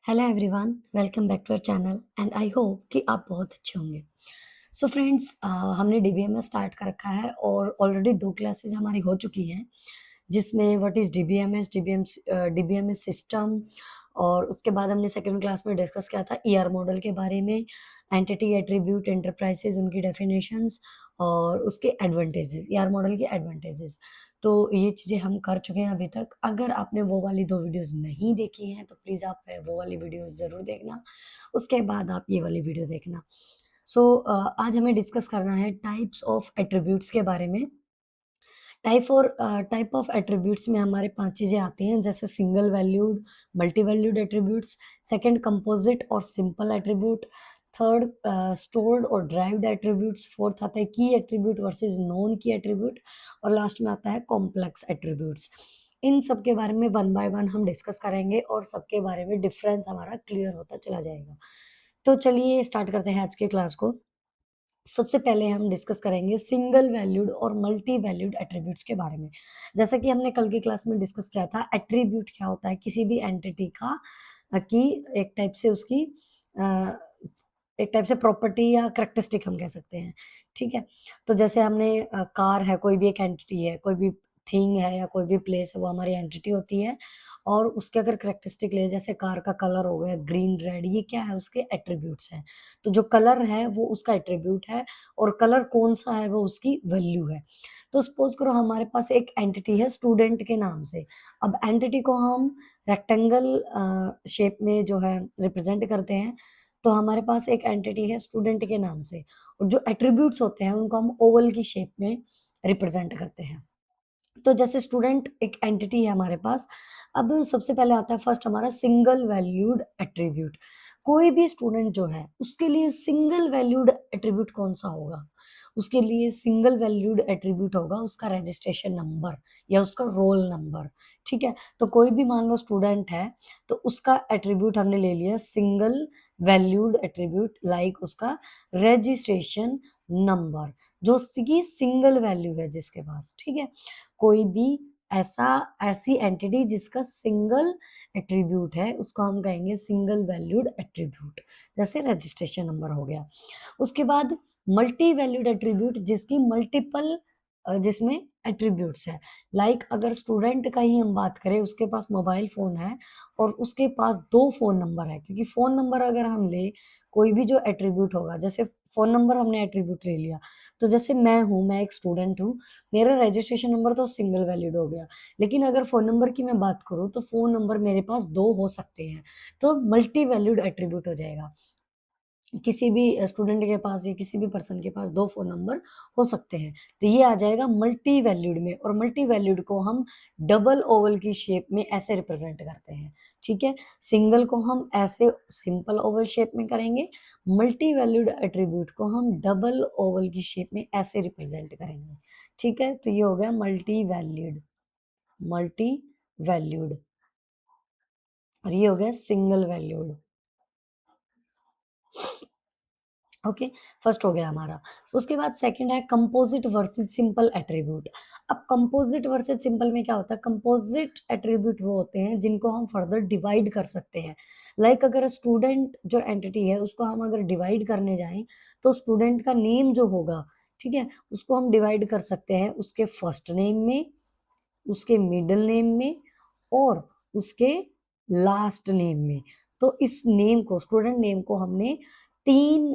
Hello everyone, welcome back to our channel and I hope कि आप बहुत अच्छे होंगे। सो फ्रेंड्स, हमने डीबीएमएस स्टार्ट कर रखा है और ऑलरेडी 2 क्लासेस हमारी हो चुकी हैं, जिसमें what is DBMS, DBMS system और उसके बाद हमने सेकंड क्लास में डिस्कस किया था ईआर मॉडल के बारे में, एंटिटी, एट्रिब्यूट, एंटरप्राइजेज़ उनकी डेफिनेशंस और उसके एडवांटेजेस, ईआर मॉडल के एडवांटेजेस। तो ये चीज़ें हम कर चुके हैं अभी तक। अगर आपने वो वाली 2 वीडियोज़ नहीं देखी हैं, तो प्लीज़ आप वो वाली वीडियोज़ ज़रूर देखना। उसके बाद आप ये वाली वीडियो देखना। सो आज हमें डिस्कस करना है टाइप्स ऑफ एट्रिब्यूट्स के बारे में। टाइप ऑफ एट्रिब्यूट्स में हमारे 5 चीज़ें आती हैं, जैसे single valued, multi valued attributes, second composite और सिंपल एट्रिब्यूट, थर्ड स्टोर्ड और ड्राइव्ड एट्रिब्यूट्स, फोर्थ आता है की एट्रिब्यूट वर्सेस नॉन की एट्रिब्यूट और लास्ट में आता है कॉम्प्लेक्स एट्रिब्यूट्स। इन सब के बारे में वन बाय वन हम डिस्कस करेंगे और सबके बारे में डिफरेंस हमारा क्लियर होता चला जाएगा। तो चलिए स्टार्ट करते हैं आज के क्लास को। सबसे पहले हम डिस्कस करेंगे सिंगल वैल्यूड और मल्टी वैल्यूड एट्रीब्यूट्स के बारे में। जैसा कि हमने कल की क्लास में डिस्कस किया था, एट्रीब्यूट क्या होता है? किसी भी एंटिटी का की एक टाइप से उसकी अ, एक टाइप से प्रॉपर्टी या कैरेक्टरिस्टिक हम कह सकते हैं, ठीक है? तो जैसे हमने कार है, कोई भी एक एंटिटी है, कोई भी थिंग है या कोई भी प्लेस है, वो हमारी एंटिटी होती है और उसके अगर कैरेक्टरिस्टिक ले, जैसे कार का कलर हो गया ग्रीन, रेड, ये क्या है? उसके एट्रीब्यूट्स हैं। तो जो कलर है वो उसका एट्रीब्यूट है और कलर कौन-सा है वो उसकी वैल्यू है। तो सपोज़ करो हमारे पास एक एंटिटी है स्टूडेंट के नाम से। अब एंटिटी को हम रेक्टेंगल शेप में जो है रिप्रेज़ेंट करते हैं, तो हमारे पास एक एंटिटी है स्टूडेंट के नाम से और जो एट्रीब्यूट्स होते हैं उनको हम ओवल की शेप में रिप्रेज़ेंट करते हैं। तो जैसे स्टूडेंट एक एंटिटी है हमारे पास। अब सबसे पहले आता है फर्स्ट हमारा सिंगल वैल्यूड एट्रीब्यूट। कोई भी स्टूडेंट जो है उसके लिए सिंगल वैल्यूड एट्रीब्यूट कौन-सा होगा? उसके लिए सिंगल वैल्यूड एट्रीब्यूट होगा उसका रजिस्ट्रेशन नंबर या उसका रोल नंबर, ठीक है? तो कोई भी मान लो स्टूडेंट है, तो उसका एट्रीब्यूट हमने ले लिया सिंगल वैल्यूड एट्रीब्यूट लाइक उसका रजिस्ट्रेशन नंबर, जो उसकी सिंगल वैल्यू है जिसके पास, ठीक है? कोई भी ऐसी एंटिटी जिसका सिंगल एट्रीब्यूट है, उसको हम कहेंगे सिंगल वैल्यूड एट्रीब्यूट, जैसे रजिस्ट्रेशन नंबर हो गया। उसके बाद मल्टी वैल्यूड एट्रीब्यूट जिसकी मल्टीपल जिसमें एट्रीब्यूट्स हैं। लाइक अगर स्टूडेंट का ही हम बात करें, उसके पास मोबाइल फ़ोन है और उसके पास 2 फ़ोन नंबर है, क्योंकि फ़ोन नंबर अगर हम लें, कोई भी जो एट्रीब्यूट होगा, जैसे फ़ोन नंबर हमने एट्रीब्यूट ले लिया, तो जैसे मैं हूँ, मैं एक स्टूडेंट हूँ, मेरा रजिस्ट्रेशन नंबर तो सिंगल वैलिड हो गया। लेकिन अगर फ़ोन नंबर की मैं बात करूँ, तो फ़ोन नंबर मेरे पास 2 हो सकते हैं, तो मल्टी वैल्यूड एट्रीब्यूट हो जाएगा। किसी भी स्टूडेंट के पास या किसी भी पर्सन के पास 2 फ़ोन नंबर हो सकते हैं। तो ये आ जाएगा मल्टी वैल्यूड में और मल्टी वैल्यूड को हम डबल ओवल की शेप में ऐसे रिप्रेज़ेंट करते हैं, ठीक है? सिंगल को हम ऐसे सिंपल ओवल शेप में करेंगे, मल्टी वैल्यूड एट्रिब्यूट को हम डबल ओवल की शेप में ऐसे रिप्रेज़ेंट करेंगे, ठीक है? तो ये हो गया मल्टी वैल्यूड और ये हो गया सिंगल वैल्यूड। ओके, फर्स्ट हो गया हमारा। उसके बाद सेकंड है कंपोजिट वर्सेस सिंपल एट्रिब्यूट। अब कंपोजिट वर्सेस सिंपल में क्या होता है? कंपोजिट एट्रिब्यूट वो होते हैं जिनको हम फर्दर डिवाइड कर सकते हैं। लाइक अगर स्टूडेंट जो एंटिटी है उसको हम अगर डिवाइड करने जाएँ, तो स्टूडेंट का नेम जो होगा, ठीक है? उसको हम डिवाइड कर सकते हैं उसके फर्स्ट नेम में, उसके मिडल नेम में और उसके लास्ट नेम में। तो इस नेम को, स्टूडेंट नेम को हमने 3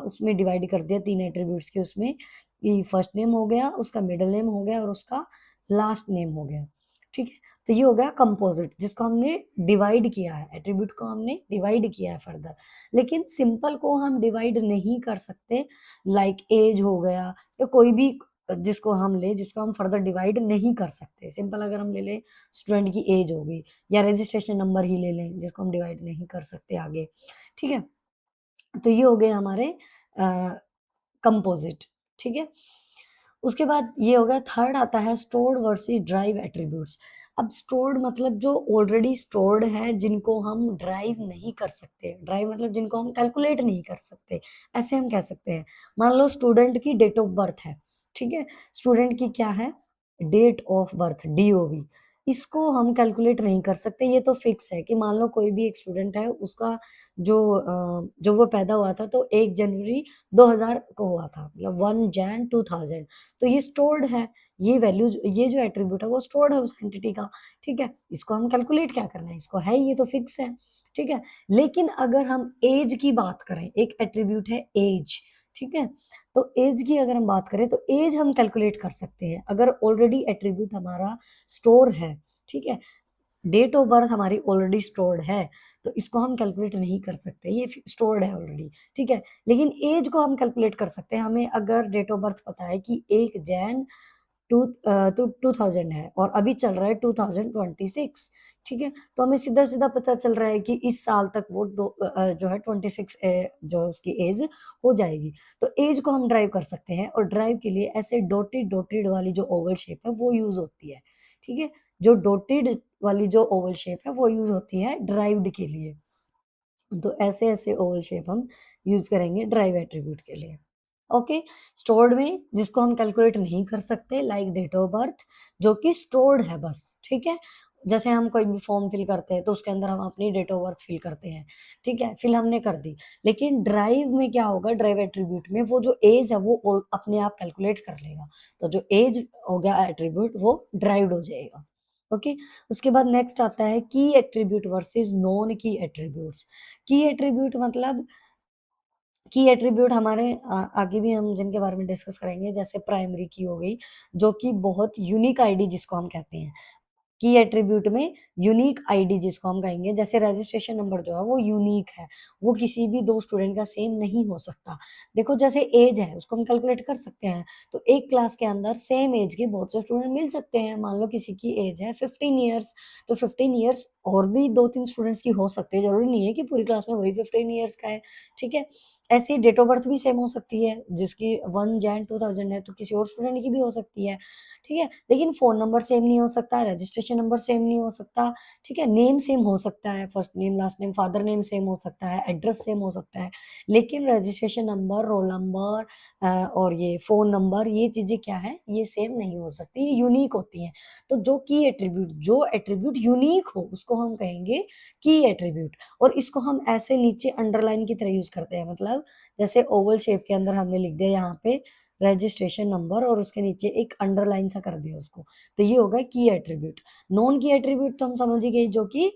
उसमें डिवाइड कर दिया, 3 एट्रिब्यूट्स के उसमें, कि फर्स्ट नेम हो गया, उसका मिडल नेम हो गया और उसका लास्ट नेम हो गया, ठीक है? तो ये हो गया कंपोज़िट जिसको हमने डिवाइड किया है, एट्रिब्यूट को हमने डिवाइड किया है फर्दर। लेकिन सिंपल को हम डिवाइड नहीं कर सकते, लाइक ऐज हो गया या कोई भी जिसको हम लें, जिसको हम फर्दर डिवाइड नहीं कर सकते। सिंपल अगर हम ले लें, स्टूडेंट की ऐज हो गई या रजिस्ट्रेशन नंबर ही ले लें, जिसको हम डिवाइड नहीं कर सकते आगे, ठीक है? तो ये हो गए हमारे अ, कंपोज़िट, ठीक है? उसके बाद ये हो गया, थर्ड आता है स्टोर्ड वर्सेस ड्राइव एट्रिब्यूट्स। अब स्टोर्ड मतलब जो ऑलरेडी स्टोर्ड है, जिनको हम ड्राइव नहीं कर सकते। ड्राइव मतलब जिनको हम कैलकुलेट नहीं कर सकते, ऐसे हम कह सकते हैं। मान लो स्टूडेंट की डेट ऑफ बर्थ है, ठीक है? स्टूडेंट की क्या है? Date of birth, DOB. इसको हम कैलकुलेट नहीं कर सकते, ये तो फिक्स है कि मान लो कोई भी एक स्टूडेंट है, उसका जो वो पैदा हुआ था तो 1 जनवरी 2000 को हुआ था, मतलब 1 जैन 2000, तो ये स्टोर्ड है, ये वैल्यू ये जो एट्रीब्यूट है वो स्टोर्ड है उस एंटिटी का, ठीक है? इसको हम कैलकुलेट क्या करना है, इसको है ये तो फिक्स है, ठीक है? लेकिन अगर हम ऐज की बात करें, एक एट्रीब्यूट है ऐज, ठीक है? तो ऐज की अगर हम बात करें तो ऐज हम कैलकुलेट कर सकते हैं, अगर ऑलरेडी एट्रीब्यूट हमारा स्टोर है, ठीक है? डेट ऑफ बर्थ हमारी ऑलरेडी स्टोर्ड है, तो इसको हम कैलकुलेट नहीं कर सकते, ये स्टोर्ड है ऑलरेडी, ठीक है? लेकिन एज को हम कैलकुलेट कर सकते हैं, हमें अगर डेट ऑफ बर्थ पता है कि 1 जैन 2000 है और अभी चल रहा है 2026, ठीक है? तो हमें सीधा-सीधा पता चल रहा है कि इस साल तक वो जो है 26 जो उसकी एज हो जाएगी। तो एज को हम ड्राइव कर सकते हैं और ड्राइव के लिए ऐसे डॉटेड-डॉटेड वाली जो ओवल शेप है वो यूज़ होती है, ठीक है? जो डॉटेड वाली जो ओवल शेप है वो यूज़ होती है ड्राइव्ड के लिए। तो ऐसे-ऐसे ओवल शेप हम यूज़ करेंगे ड्राइव एट्रिब्यूट के लिए। ओके, स्टोर्ड में जिसको हम कैलकुलेट नहीं कर सकते लाइक डेट ऑफ बर्थ जो कि स्टोर्ड है बस, ठीक है? जैसे हम कोई भी फॉर्म फिल करते हैं तो उसके अंदर हम अपनी डेट ऑफ बर्थ फिल करते हैं, ठीक है? फिल हमने कर दी। लेकिन ड्राइव में क्या होगा ड्राइव एट्रिब्यूट में वो जो ऐज है वो अपने आप कैलकुलेट कर लेगा। तो जो ऐज हो गया एट्रिब्यूट वो ड्राइव्ड हो जाएगा। ओके, उसके बाद नेक्स्ट आता है की एट्रिब्यूट वर्सेस नॉन की एट्रिब्यूट्स। की एट्रीब्यूट मतलब की एट्रीब्यूट हमारे आगे भी हम जिनके बारे में डिस्कस करेंगे जैसे प्राइमरी की हो गई, जो कि बहुत यूनिक आईडी जिसको हम कहते हैं। की एट्रीब्यूट में यूनिक आईडी जिसको हम कहेंगे जैसे रजिस्ट्रेशन नंबर जो है वो यूनिक है, वो किसी भी 2 स्टूडेंट का सेम नहीं हो सकता। देखो जैसे ऐज है उसको हम कैलकुलेट कर सकते हैं, तो एक क्लास के अंदर सेम ऐज के बहुत से स्टूडेंट मिल सकते हैं। मान लो किसी की ऐज है 15 इयर्स, तो 15 इयर्स और भी 2-3 स्टूडेंट्स की हो सकती है, ज़रूरी नहीं है कि पूरी क्लास में वही 15 इयर्स का है, ठीक है? ऐसे ही डेट ऑफ बर्थ भी सेम हो सकती है, जिसकी 1 जैन 2000 है तो किसी और स्टूडेंट की भी हो सकती है, ठीक है? लेकिन फ़ोन नंबर सेम नहीं हो सकता, रजिस्ट्रेशन नंबर सेम नहीं हो सकता, ठीक है? नेम सेम हो सकता है, first name, last name, father name same हो सकता है, एड्रेस सेम हो सकता है, लेकिन रजिस्ट्रेशन नंबर, रोल नंबर और ये फ़ोन नंबर ये चीज़ें क्या हैं, ये सेम नहीं हो सकती, ये यूनिक होती हैं। तो जो एट्रिब्यूट यूनिक हो उसको हम कहेंगे की एट्रिब्यूट और इसको हम ऐसे नीचे अंडरलाइन की तरह यूज़ करते हैं मतलब जैसे ओवल शेप के अंदर हमने लिख दिया यहाँ पे रजिस्ट्रेशन नंबर और उसके नीचे एक अंडरलाइन सा कर दिया उसको, तो ये हो गया की एट्रिब्यूट। नॉन की एट्रिब्यूट तो हम समझ ही गए जो कि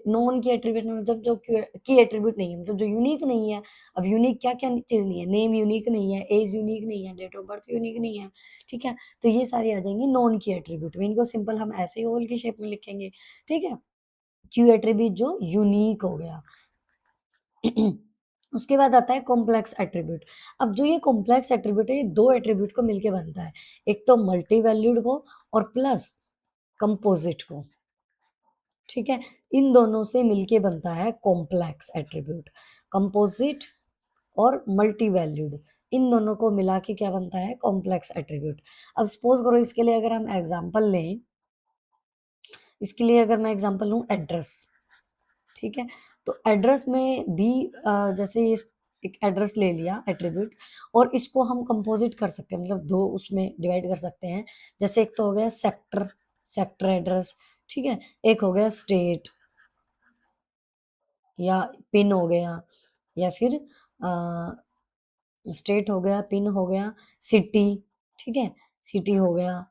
नॉन की एट्रिब्यूट में मतलब जो की एट्रिब्यूट नहीं है, मतलब जो यूनिक नहीं है। अब यूनिक क्या-क्या चीज़ नहीं है, नेम यूनिक नहीं है, ऐज यूनिक नहीं है, डेट ऑफ बर्थ यूनिक नहीं है, ठीक है? तो ये सारी आ जाएँगी नॉन की एट्रिब्यूट में, इनको सिंपल हम ऐसे ही ओवल की शेप में लिखेंगे, ठीक है? क्यू एट्रिब्यूट जो यूनिक हो गया। उसके बाद आता है कॉम्प्लेक्स एट्रिब्यूट। अब जो ये कॉम्प्लेक्स एट्रिब्यूट है, ये 2 एट्रिब्यूट को मिलके बनता है। एक तो मल्टी वैल्यूड को और प्लस कंपोज़िट को, ठीक है? इन दोनों से मिलके बनता है कॉम्प्लेक्स एट्रिब्यूट। कंपोज़िट और मल्टी वैल्यूड इन दोनों को मिला के क्या बनता है कॉम्प्लेक्स एट्रिब्यूट। अब सपोज़ करो इसके लिए अगर हम एग्ज़ाम्पल लें, इसके लिए अगर मैं एग्ज़ाम्पल लूँ एड्रेस, ठीक है? तो एड्रेस में भी जैसे ये एक एड्रेस ले लिया एट्रिब्यूट और इसको हम कंपोज़िट कर सकते हैं मतलब 2 उसमें डिवाइड कर सकते हैं। जैसे एक तो हो गया सेक्टर, सेक्टर एड्रेस, ठीक है? एक हो गया स्टेट या पिन हो गया या फिर स्टेट हो गया, पिन हो गया, सिटी, ठीक है? सिटी हो गया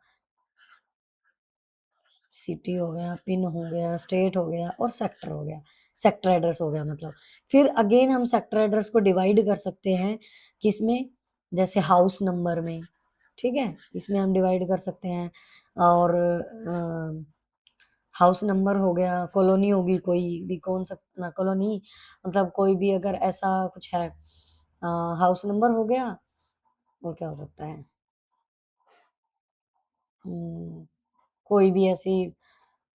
सिटी हो गया, पिन हो गया, स्टेट हो गया और सेक्टर हो गया। सेक्टर एड्रेस हो गया मतलब। फिर अगेन हम सेक्टर एड्रेस को डिवाइड कर सकते हैं किसमें? जैसे हाउस नंबर में, ठीक है? इसमें हम डिवाइड कर सकते हैं और हाउस नंबर हो गया, कॉलोनी होगी कोई भी कौन सा ना कॉलोनी मतलब कोई भी अगर ऐसा कुछ है हाउस नंबर हो गया और क्या हो सकता है? हुँ, कोई भी ऐसी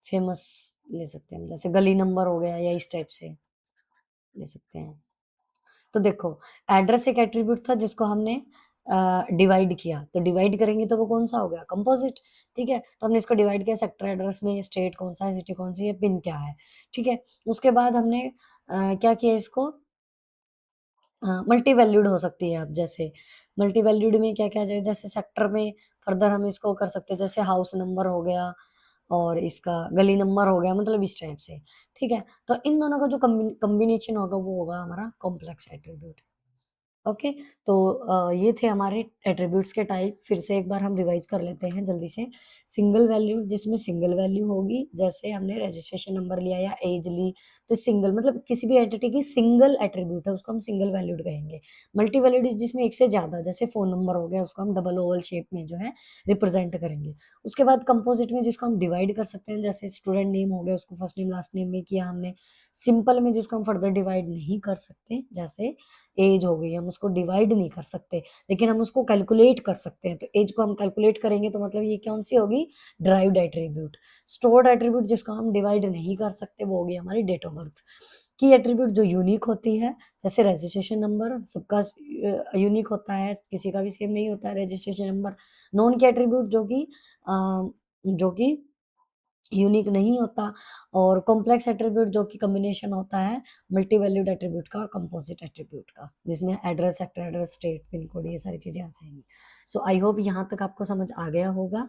फ़ेमस ले सकते हैं हम, जैसे गली नंबर हो गया या इस टाइप से ले सकते हैं। तो देखो, एड्रेस एक एट्रिब्यूट था जिसको हमने डिवाइड किया, तो डिवाइड करेंगे तो वो कौन-सा हो गया? कंपोज़िट, ठीक है? तो हमने इसको डिवाइड किया सेक्टर एड्रेस में स्टेट कौन-सा है, सिटी कौन-सी है, पिन क्या है, ठीक है? उसके बाद हमने क्या किया इसको मल्टी वैल्यूड हो सकती है अब जैसे, मल्टी वैल्यूड में क्या-क्या आ जाए जैसे सेक्टर में फर्दर हम इसको कर सकते हैं जैसे हाउस नंबर हो गया और इसका गली नंबर हो गया, मतलब इस टाइप से, ठीक है? तो इन दोनों का जो कॉम्बिनेशन होगा वो होगा हमारा कॉम्प्लेक्स एट्रीब्यूट। ओके, तो ये थे हमारे एट्रीब्यूट्स के टाइप। फिर से एक बार हम रिवाइज कर लेते हैं जल्दी से। सिंगल वैल्यू, जिसमें सिंगल वैल्यू होगी, जैसे हमने रजिस्ट्रेशन नंबर लिया या एज ली, तो सिंगल मतलब किसी भी एंटिटी की सिंगल एट्रीब्यूट है, उसको हम सिंगल वैल्यूड कहेंगे। मल्टी वैल्यूड जिसमें एक से ज्यादा, जैसे फोन नंबर हो गया, उसको हम डबल ओवल शेप में जो है रिप्रेजेंट करेंगे। उसके बाद कंपोजिट में जिसको हम डिवाइड कर सकते हैं, जैसे स्टूडेंट नेम हो गया, उसको फर्स्ट नेम लास्ट नेम में किया हमने। सिंपल में जिसको हम फर्दर डिवाइड नहीं कर सकते, जैसे एज हो गई, हम उसको डिवाइड नहीं कर सकते, लेकिन हम उसको कैलकुलेट कर सकते हैं। तो एज को हम कैलकुलेट करेंगे, तो मतलब ये कौन सी होगी? Derived attribute. स्टोर्ड एट्रीब्यूट जिसको हम डिवाइड नहीं कर सकते, वो होगी हमारी date of birth. Key attribute जो यूनिक होती है, जैसे रजिस्ट्रेशन नंबर सबका यूनिक होता है, किसी का भी सेम नहीं होता है रजिस्ट्रेशन नंबर। नॉन की एट्रीब्यूट जो कि यूनिक नहीं होता। और कॉम्प्लेक्स एट्रीब्यूट जो कि कॉम्बिनेशन होता है मल्टी वैल्यूड एट्रीब्यूट का और कंपोजिट एट्रीब्यूट का, जिसमें address, sector address, state, pin code, ये सारी चीजें आ जाएंगी। सो आई होप यहाँ तक आपको समझ आ गया होगा।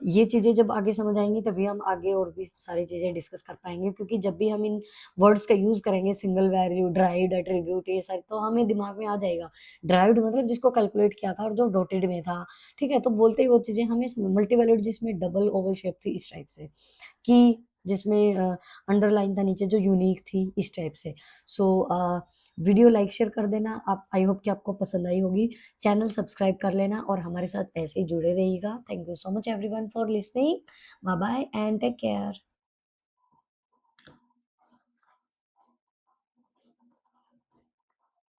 ये चीजें जब आगे समझ आएंगी तभी हम आगे और भी सारी चीजें डिस्कस कर पाएंगे, क्योंकि जब भी हम इन वर्ड्स का यूज करेंगे, सिंगल वैल्यू, ड्राइव्ड एट्रीब्यूट, ये सारी, तो हमें दिमाग में आ जाएगा ड्राइव्ड मतलब जिसको कैलकुलेट किया था और जो डॉटेड में था, ठीक है? तो बोलते ही वो चीजें हमें मल्टी वैल्यूड जिसमें डबल ओवल शेप थी, इस टाइप से, कि जिसमें अंडरलाइन था नीचे, जो यूनिक थी, इस टाइप से। सो वीडियो लाइक शेयर कर देना। आप, आई होप कि आपको पसंद आई होगी। चैनल सब्सक्राइब कर लेना और हमारे साथ ऐसे ही जुड़े रहिएगा। Thank you so much everyone for listening. Bye bye and take care.